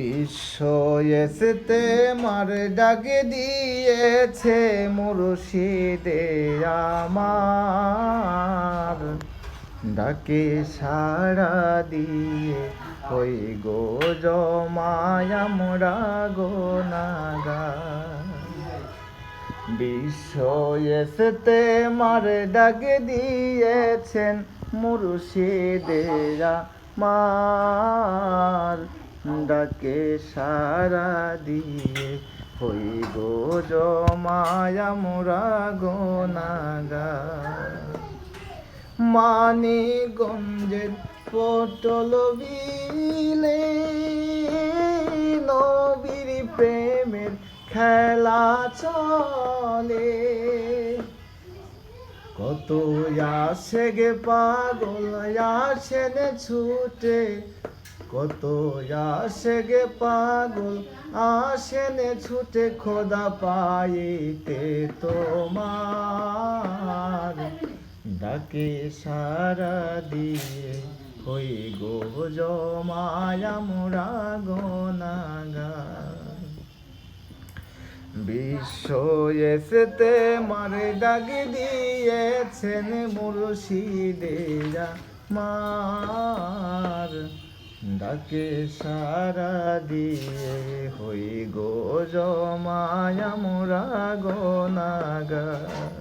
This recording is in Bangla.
বিশ্ব এসেতে মার ডাকে দিয়েছে মুর্শিদে আমার, ডাকে সাড়া দিয়ে হই গো জমায় আমরা গুনাহগার। বিশ্ব এসেতে মার ডাকে দিয়েছেন মুর্শিদে আমার, ডাকে সাড়া দিয়ে হই গো জমায় আমরা গুনাহগার। মানিকগঞ্জের পটল বিলে নবীর প্রেমের খেলা চলে, কত আসে গে পাগল আসেন ছুটে, কত আসে গে পাগল আসেন ছুটে খোদা পাইতে তোমার, ডাকে সাড়া দিয়ে হই গো জমায় আমরা গুনাহগার। বিশ্ব এসেতে মারে ডাক দিয়েছেন মুর্শিদে আমার, ডাকে সাড়া দিয়ে হই গো জমায় আমরা গুনাহগার।